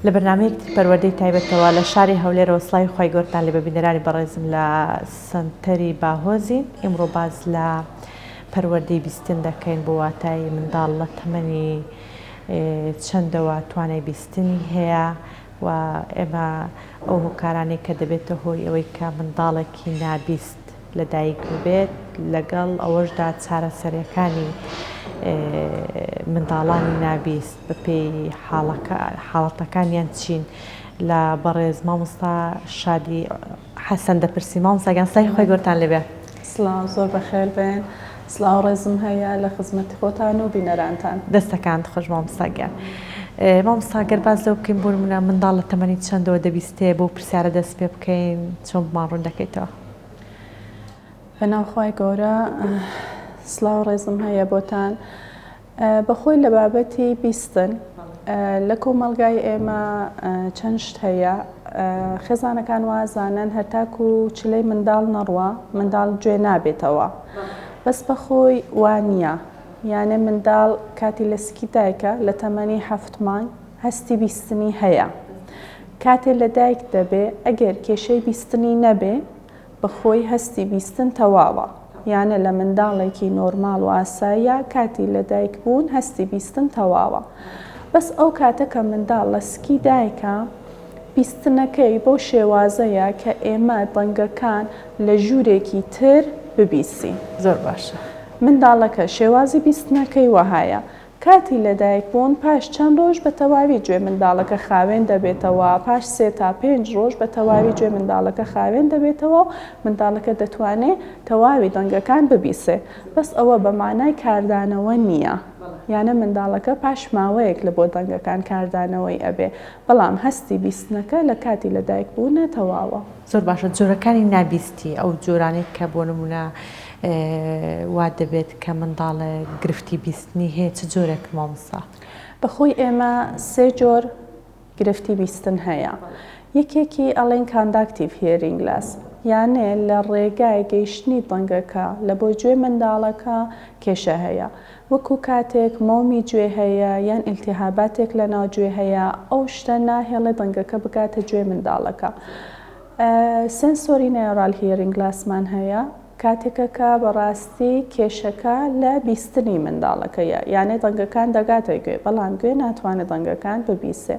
لە بەرنامەیەکی پەروەردەی تایبەتەوە لە شاری هەولێر وەسڵای خی گۆرتان لێ بەبینەرانی بەڕێزم لە سنتەری باهۆزین. ئێمڕۆ باز لە پەروەردەی بیستن دەکەین بۆ واتای منداڵ لە تەمەنی چەندەوە توانای بیستنی هەیە و ئێمە ئەو هۆکارانەی کە دەبێتە هۆی ئەوەی کە منداڵێکی نابیست لەدایک ببێت لەگەڵ ئەوەشدا چارەسەریەکانی منداڵانی نابیست بەپێی حاڵەتەکانیان چین لە بەڕێز مامۆستا شادی حەسەن دەپرسی. مامۆستاگیان سای خۆی گۆرتان لێبێ. سڵاو، زۆر بەخێر بێن. سڵاو ڕێزم هەیە لە خزمەتی خۆتان و بینەرانتان. دەستەکان خۆش مامۆستاگیان. مامۆستا گەر باز لەو بکەین بۆ نمونە منداڵ لە تەمەنی چەندەوە دەبیستێ بۆ پرسیارە دەست پێ بکەین چۆن بمانڕوون دەکەیتەوە؟ بەناوخوای گەورە سڵاو ڕێزم هەیە بۆتان. بەخۆی لە بابەتی بیستن لە کۆمەڵگای ئێمە چەند شت هەیە. خێزانەکان وازانن هەرتاکو و چلەی منداڵ نەڕوە منداڵ گوێ نابێتەوە، بەس بەخۆی وانە. یانێ منداڵ کاتی لە سکی دایکە لە تەمەنی 7 مانگ هەستی بیستنی هەیە. کاتێ لە دایک دەبێ ئەگەر کێشەی بیستنی نەبێ بەخۆی هەستی بیستن تەواوە. یانە لە منداڵێکی نۆرماڵ و ئاساییە کاتی لە دایک بوون هەستی بیستن تەواوە. بەس ئەو کاتە کە منداڵ لە سکی دایکە بیستنەکەی بۆ شێوازەیە کە ئێمە دەنگەکان لە ژوورێکی تر ببیستین. زۆر باشە. منداڵەکە شێوازی بیستنەکەی وەهایە. کاتی لەدایک بوون پاش چەند ڕۆژ بە تەواوی گوێ منداڵەکە خاوێن دەبێتەوە، پاش 3 تا 5 ڕۆژ بە تەواوی گوێ منداڵەکە خاوێن دەبێتەوە، منداڵەکە دەتوانێت تەواوی دەنگەکان ببیسێ. بەس ئەوە بە مانای کاردانەوە نییە. یانە منداڵەکە پاش ماوەیەک لە بۆ دەنگەکان کاردانەوەی ئەبێ، بەڵام هەستی بیستنەکە لە کاتی لەدایک بوونە تەواوە. زۆر باشە. جۆرەکانی نابیستی ئەو جۆرانێک کە بۆ نمونە وا دەبێت کە منداڵە گرفتی بیستنی هەیە چ جۆرێک مامۆستا؟ بەخۆی ئێمە 3 جۆر گرفتی بیستن هەیە. یەکێکی ئەڵێن کانداکتیڤ هیرینگ لاس، یانێ لە ڕێگای گەیشتنی دەنگەکە لە بۆ گوێ منداڵەکە کێشە هەیە، وەکو کاتێک مۆمی گوێ هەیە یان ئیلتیهاباتێک لە ناوگوێ هەیە ئەو شتە ناهێڵێ دەنگەکە بگاتە گوێ منداڵەکە. سنسۆری نێورال هیرینگ لاسمان هەیە، کاتێکەکە بەڕاستی کێشەکە لە بیستنی منداڵەکەیە، یانێ دەنگەکان دەگاتە گوێ بەڵام گوێ ناتوانێت دەنگەکان ببیسێ.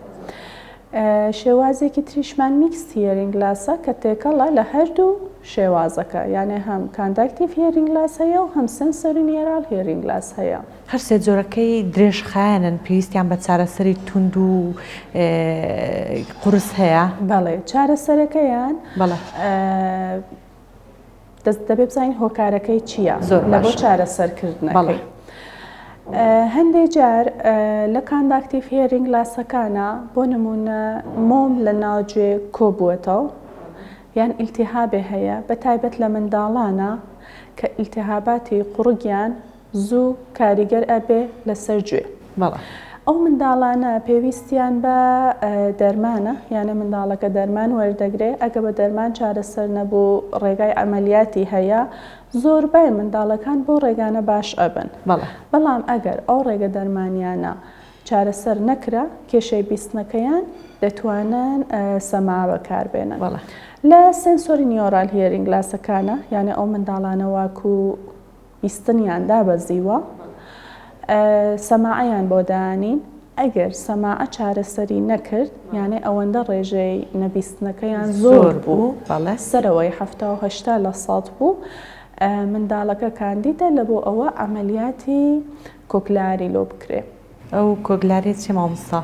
شێوازێکی تریشمان میکس هیرینگ لاسە کە تێکەڵە لە هەردوو شێوازەکە، یانێ هەم کانداکتیڤ هیرینگ لاس هەیە و هەم سنسۆری نێورال هیرینگ لاس هەیە. هەر سێ جۆرەکەی درێژخایەنن، پێویستیان بە چارەسەری توند و قورس هەیە؟ بەڵێ، چارەسەرەکەیان دەست دەبێ بزانین هۆکارەکەی چییە لە بۆ چارەسەرکردنەکەی. هەندێک جار لە کانداکتیڤ هیرینگ لاسەکانە بۆ نمونە مۆم لە ناوگوێ کۆبووەتەوە یان ئیلتیهابێ هەیە، بە تایبەت لە منداڵانە کە ئیلتیهاباتی قوڕگیان زوو کاریگەر ئەبێ لەسەر گوێ. ئەو منداڵانە پێویستیان بە دەرمانە، یانە منداڵەکە دەرمان وەردەگرێ. ئەگە بە دەرمان چارەسەر نەبوو ڕێگای ئەمەلیاتی هەیە، زۆربەی منداڵەکان بۆ ڕێگانە باش ئەبن. بەڵام ئەگەر ئەو ڕێگە دەرمانیانە چارەسەر نەکرا کێشەی بیستنەکەیان دەتوانن سەما بەکاربێنن. لە سنسۆری نیۆرال هیرینگ لاسەکانە، یانە ئەو منداڵانە واکو بیستنیان دابەزیوە سەماعەیان بۆ دانین. ئەگەر سەماعە چارەسەری نەکرد یانێ ئەوەندە ڕێژەی نەبیستنەکەیان زۆر بوو، سەرەوەی 70-80% بوو، منداڵەکە کاندیدە لە بۆ ئەوە ئەمەلیاتی کۆکلاری لۆ بکرێ. ئەو کۆکلاری چی مامۆستا؟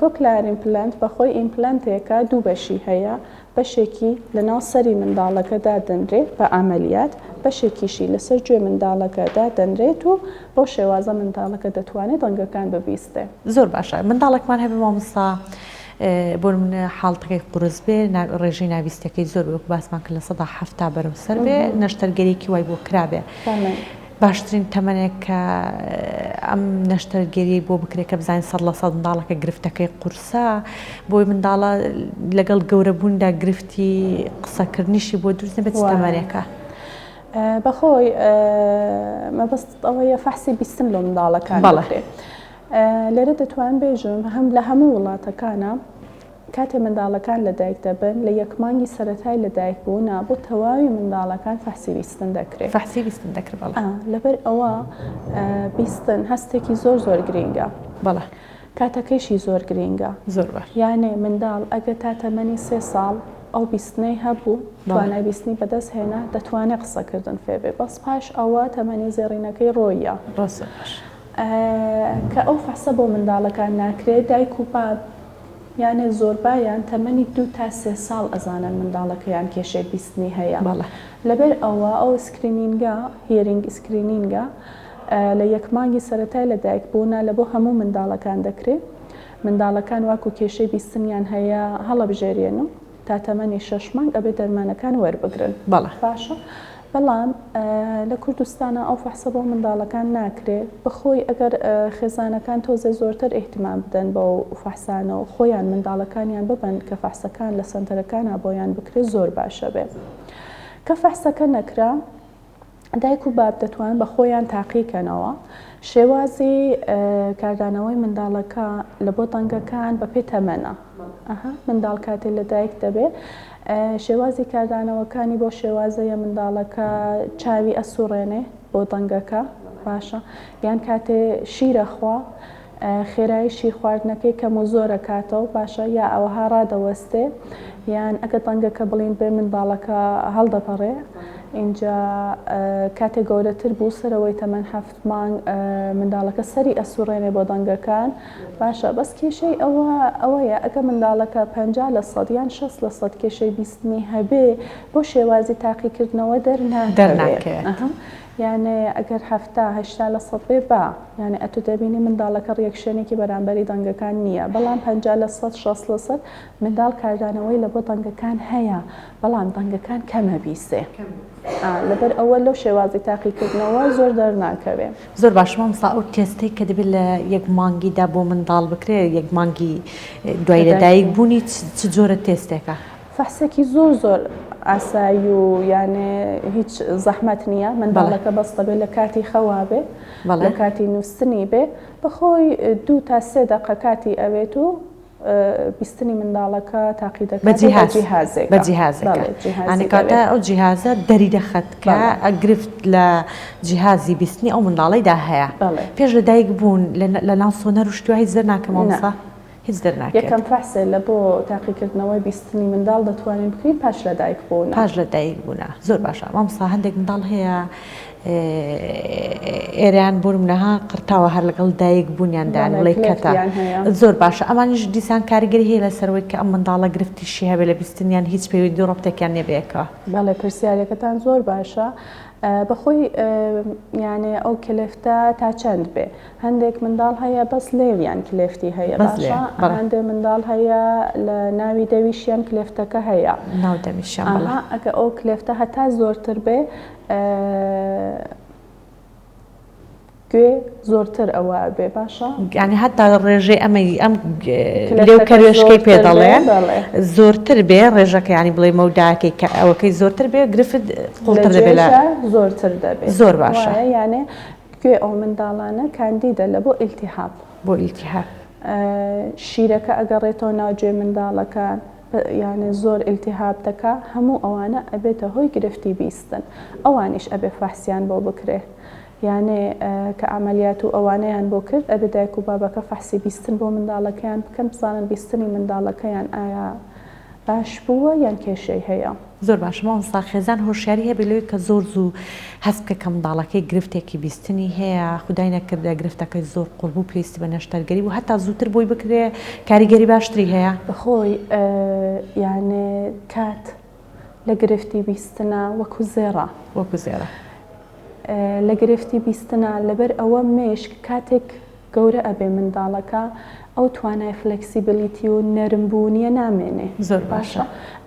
کۆکلار ئیمپلانت بەخۆی ئیمپلانتێکە دوو بەشی هەیە، بەشێکی لە ناو سەری منداڵەکەدا دەنرێت بە ئەمەلیات، بەشێکیشی لەسەر گوێ منداڵەکەدا دەنرێت و بۆ شێوازە منداڵەکە دەتوانێت دەنگەکان ببیستێ. زۆر باشە. منداڵێکمان هەبێ مامۆستا بۆ منە حاڵتەکەی قورس بێ، ڕێژەی ناویستەکەی زۆر وەکو باسمان کرد لە 170 بەرەوسەر بێ، نەشتەرگەریەکی وای بۆ کرابێ. باشترین تەمەنێک کە ئەم نەشتەرگەری بۆ بکرێت کە بزانین 100% منداڵەکە گرفتەکەی قورسە، بۆی منداڵە لەگەڵ گەورەبووندا گرفتی قسەکردنیشی بۆ دروست نەبێت تەمەنێکە؟ بەخۆی مەبەست ئەوەیە فەحسی بیستن لە منداڵەکان بکرێت. لێرە دەتوان بێژم هەم لە هەموو وڵاتەکانە کاتێ منداڵەکان لەدایک دەبن لە یەکمانگی سەرەتای لەدایک بوونا بۆ تەواوی منداڵەکان فەحسی بیستن دەکرێت. فەحسی بیستن دەکرێت بەڵێ. لەبەر ئەوە بیستن هەستێکی زۆر زۆر گرینگە. بەڵێ. کاتەکەیشی زۆر گرینگە. زۆر باش. یانێ منداڵ ئەگە تا تەمەنی 3 ساڵ ئەو بیستنەی هەبوو توانای بیستنی بەدەست هێنا دەتوانێت قسەکردن فێبێ بەس پاش ئەوە تەمەنی زێڕینەکەی ڕۆیە. ڕاستە باش. کە ئەو فەحسە بۆ منداڵەکان ناکرێت دایک و باب یانێ زۆربایان تەمەنی 2 تا 3 ساڵ ئەزانن منداڵەکەیان کێشەی بیستنی هەیە. لەبەر ئەوە ئەو سکرینینگە هیرینگ سکرینینگە لە یەکمانگی سەرەتای لەدایک بوونا لە بۆ هەموو منداڵەکان دەکرێت. منداڵەکان واکو کێشەی بیستنیان هەیە هەڵەبژێرێن و تا تەمەنی 6 مانگ ئەبێ دەرمانەکان وەربگرن. باشە. بەڵام لە کوردستانە ئەو فەحسە بۆ منداڵەکان ناکرێت بەخۆی ئەگەر خێزانەکان تۆزە زۆرتر ئیحتیمام بدەن بۆ فەحسانەوە خۆیان منداڵەکانیان ببن کە فەحسەکان لە سەنتەرەکانە بۆیان بکرێت زۆر باشە بێ. کە فەحسەکە نەکرا دایک و باب دەتوان بە خۆیان تاقیکەنەوە شێوازی کاردانەوەی منداڵەکە لە بۆ دەنگەکان بە پێ تەمەنە. منداڵ کاتێ لەدایک دەبێت شێوازی کاردانەوەکانی بۆ شێوازەیە منداڵەکە چاوی ئەسوڕێنێ بۆ دەنگەکە باشە یان کاتێ شیرە خوا خێرایشی خواردنەکەی کەم و زۆرە کاتەوە باشە یا ئەوەها ڕادەوەستێ یان ئەگە دەنگەکە بڵین بێ منداڵەکە هەڵدەپەڕێ اینجا کاتێ گەورەتر بوو سەرەوەی تەمەەن 7 مانگ منداڵەکە سەری ئەسوڕێنێ بۆ دەنگەکان باشە بەس کێشەی ئەوەیە ئەگە منداڵەکە 50% یان 60% کێشەی بیستنی هەبێ بۆ شێوازی تاقیکردنەوە دەرناکەوێت. یانێ ئەگەر 70-80% بێ با یانێ ئەتو دەبینی منداڵەکە ڕێکشێنێکی بەرامبەری دەنگەکان نییە بەڵام 50-60% منداڵ کاردانەوەی لە بۆ دەنگەکان هەیە بەڵام دەنگەکان کەمە بیستێ. لەبەر ئەوە لەو شێوازی تاقیکردنەوە زۆر دەرناکەوێ. زۆر باشمە مسا ئەو تێستەی کە دەبێت لە یەک مانگیدا بۆ منداڵ بکرێت یەک مانگی دوای لەدایک بوونی چ جۆرە تێستێکە؟ فەحسێکی زۆر زۆر ئاسایی و یانێ هیچ زەحمەت نییە منداڵەکە بەستە بێ لە کاتی خەوا بێ لە کاتی نووسنی بێ بەخۆی 2 تا 3 دقە کاتی ئەوێت و بیستنی منداڵەکە تاقی دەکات بە جیهازێکاتە ئەو جیهازە دەری دەخەت کە ئەگرفت لە جیهازی بیستنی ئەو منداڵیدا هەیە پێش لەدایک بوون لە ناو سۆنەر و شتوای زەر ناکەمەوەسا هیچ دەرناکەێت. یەکەم فەحسێ لە بۆ تاقیکردنەوەی بیستنی منداڵ دەتوانین بکەین پاش لەدایک بوون پاش لەدایک بوونە زۆر باشە مامسا هەندێک منداڵ هەیە ئێران بۆ منەها قرتاوە هەر لەگەڵ دایک بوونیاندان وڵی کەتە زۆر باشە ئەمانیش دیسان کاریگەری هەیە لەسەرەوەی کە ئەم منداڵە گرفتیشی هەبێ لە بیستنیان هیچ پەیوەندی ڕۆبتێکیان نێبێکەوە. بەڵێ پرسیارەکەتان زۆر باشە. بەخۆی یانێ ئەو کلێفتە تا چەند بێ هەندێک منداڵ هەیە بەس لێویان کلێفتی هەیە باشە هەندێک منداڵ هەیە لە ناوی دەویشیان کلێفتەکە هەیە ناو دەمیشیان ئەگە ئەو کلێفتە هەتا زۆرتر بێ گوێ زۆرتر ئەوە بێ باشە یعنی هەتا ڕێژەی ئەم لێو کەروێشکەی پێ دەڵێن زۆرتر بێ ڕێژەکە ینی بڵێ مەوداکەی کە ئەوەکەی زۆرتر بێ گرفت قوڵتر دەبێت زۆرتر دەبێت زۆر باشە یانێ گوێ ئەو منداڵانە کاندیدە لە بۆ ئیلتیهاب شیرەکە ئەگەڕێتەوە ناوگوێ منداڵەکان یانێ زۆر ئیلتیهاب دەکا هەموو ئەوانە ئەبێتە هۆی گرفتی بیستن ئەوانیش ئەبێ فەحسیان بۆ بکرێ یانێ کە ئەمەلیات و ئەوانەیان بۆ کرد ئەبێ دایک و بابەکە فەحسی بیستن بۆ منداڵەکەیان بکەن بزانن بیستنی منداڵەکەیان ئایا باش بووە یان کێشەی هەیە. زۆر باش مامۆستا خێزان هۆشیاری هەیە بێت کە زۆر زوو هەست بکە کە منداڵەکەی گرفتێکی بیستنی هەیە خودای نەکردە گرفتەکەی زۆر قوڵبوو پێویستی بە نەشتەرگەری و هەتا زووتر بۆی بکرێ کاریگەری باشتری هەیە بەخۆی یانێ کات لە گرفتی بیستنە وەکو زێڕە لە گرفتی بیستنە لەبەر ئەوە مێشک کاتێک گەورە ئەبێ منداڵەکە ئەو توانای فلکسیبلیتی و نەرمبوونیە نامێنێ زۆر باشە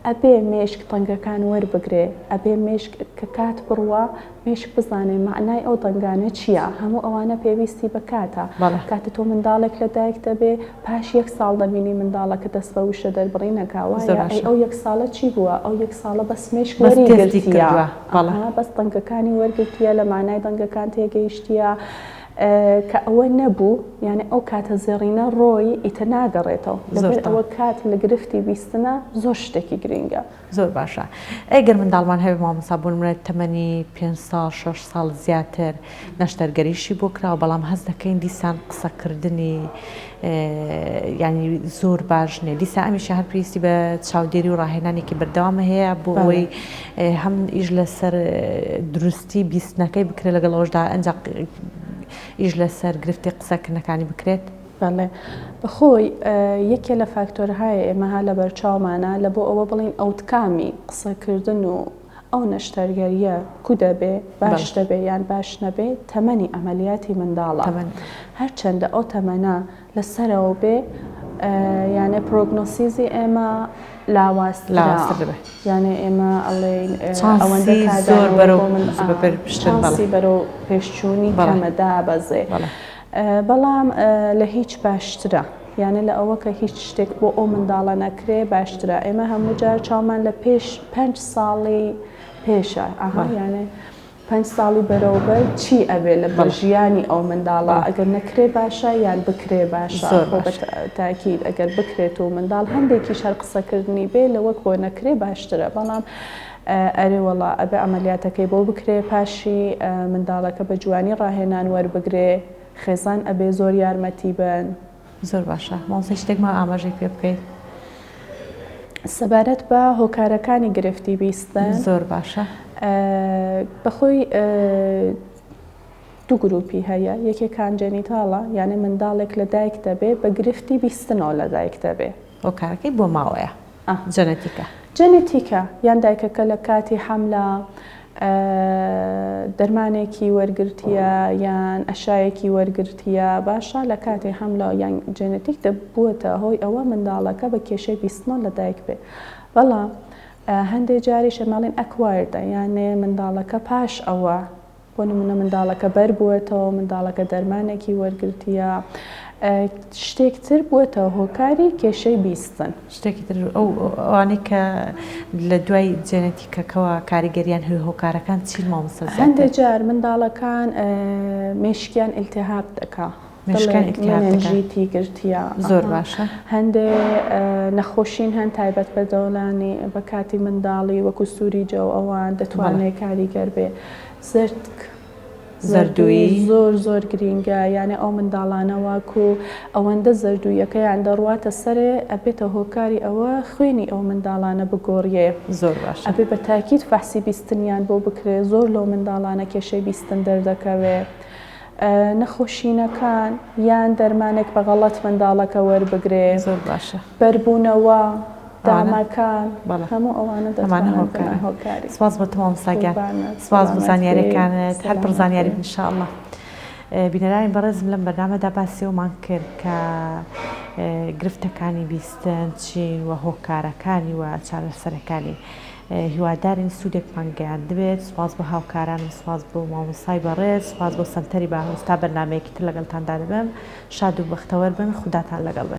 ئەبێ مێشک تەنگەکان وەربگرێ ئەبێ مێشک کە کات بڕوە مێشک بزانێ معنای ئەو تەنگانە چییە هەموو ئەوانە پێویستی بە کاتە کاتە تۆ منداڵێک لەدایک دەبێ پاش 1 ساڵ دەبینی منداڵەکە دەست بە وشە دەربڕی نەکاوە ئەو 1 ساڵە چی بووە ئەو 1 ساڵە بەس مێشک وەریگرتیە بەس تەنگەکانی وەرگرتیە لە معنای دەنگەکان تێگەیشتیە کە ئەوە نەبوو یعنی ئەو کاتە زێڕینە ڕۆی ئیتە ناگەڕێتەوە لەبەر ئەوە کات لە گرفتی بیستنە زۆر شتێکی گرنگە. زۆر باشە. ئەگەر منداڵمان هەبێ مامۆستا بوون منێت تەمەنی 5 ساڵ 6 ساڵ زیاتر نەشتەرگەریشی بۆ کراوە بەڵام هەست دەکەین دیسان قسەکردنی ینی زۆر باش نیە دیسا ئەمیشە هەر پێویستی بە چاودێری و ڕاهێنانێکی بەردەوامە هەیە بۆ ئەوەی هەم ئیش لەسەر دروستی بیستنەکەی بکرێت لەگەڵ ئەوەشدا ئەنج ئیش لەسەر گرفتی قسەکردنەکانی بکرێت. بەڵێ بەخۆی یەکێ لە فاکتۆرهایە ئێمەها لە بەرچاومانە لە بۆ ئەوە بڵین ئەوتکامی قسەکردن و ئەو نەشتەرگەریە کو دەبێ باش دەبێ یان باش نەبێ تەمەنی ئەمەلیاتی منداڵە هەرچەندە ئەو تەمەنە لەسەرەوە بێ یانە پرۆگنۆسیزی ئێمە لاوااستر یانە ئێمە ئەڵێن ئەوەندە زۆر بەرەو پێشچوونی کەمەدا بەزێ بەڵام لە هیچ باشترە یانە لە ئەوە کە هیچ شتێک بۆ ئەو منداڵە نەکرێ باشترە ئێمە هەموو جار چاومان لە پێش 5 ساڵی پێشە یانێ 5 ساڵی بەرەوبەر چی ئەبێ لە بەژیانی ئەو منداڵە ئەگەر نەکرێ باشە یان بکرێ باشە تاکید ئەگەر بکرێت و منداڵ هەندێکی شەر قسەکردنی بێ لەوە کۆ نەکرێ باشترە بەڵام ئەرێ وەڵا ئەبێ ئەمەلیاتەکەی بۆ بکرێ پاشی منداڵەکە بە جوانی ڕاهێنان وەربگرێ خێزان ئەبێ زۆر یارمەتی بن. زۆر باشە ماوەستا شتێکمان ئاماژەی پێ بکەیت سەبارەت بە هۆکارەکانی گرفتی بیستن. زۆر باشە بەخۆی دوو گروپی هەیە یەکێکان جەنیتاڵە یانە منداڵێک لە دایک دەبێ بە گرفتی بیستنەوە لە دایک دەبێ هۆکارەکەی بۆ ماوەیە جەنێتیکە یان دایکەکە لە کاتی حەملە دەرمانێکی وەرگرتیە یان ئەشایەکی وەرگرتیە باشە لە کاتی حەملە یان جێنێتیک دەبووەتە هۆی ئەوە منداڵەکە بە کێشەی بیستنەوە لە دایک بێ بەڵام هەندێک جاری شەماڵین ئەکوایردە یانێ منداڵەکە پاش ئەوە بۆ نمونە منداڵەکە بەر بووێتەوە منداڵەکە دەرمانێکی وەرگرتیە شتێکتر بووەتەوە هۆکاری کێشەی بیستن شتێکی تر ئەوانەی کە لە دوای جێنێتیکەکەەوە کاریگەریان هۆکارەکان چی مامۆستا هەندێک جار منداڵەکان مێشکیان ئیلتیهاب دەکا مێنجیتی گرتیە زۆر باشە هەندێ نەخۆشین هەند تایبەت بە دەوڵانی بە کاتی منداڵی وەکو سووری جە ئەوان دەتوانێت کاریگەر بێ زەردووی زۆر گرینگە یانە ئەو منداڵانەوەکو ئەوەندە زەردوویەکەیان دەڕواتە سەرێ ئەبێتە هۆکاری ئەوە خوێنی ئەو منداڵانە بگۆڕیێ زۆر باش ئەبێ بە تاکید فەحسی بیستنیان بۆ بکرێ زۆر لەو منداڵانە کێشەی بیستن دەردەکەوێ نەخۆشینەکان یان دەرمانێک بەغەڵەت منداڵەکە وەربگرێ زۆر باشە بەربوونەوە دامەکان هەموو ئەوانە هۆکاری سپاس بۆ تۆ مامۆستاگیان سپاس بۆ زانیاریەکانت هەر پڕ زانیاری ئینشاءالله بینەرانی بەڕێزم لەم بەرنامەدا باسیەوەمان کرد کە گرفتەکانی بیستن چین و هۆکارەکانی و چارەسەرەکانی هیوادارین سوودێکمان گەیاندبێت سپاس بۆ هاوکارانم سپاس بۆ مامۆستای بەڕێز سپاس بۆ سەنتەری باهۆز تا بەرنامەیەکی تر لەگەڵتاندا دەبم شاد و بەختەوەر بن خوداتان لەگەڵ بێت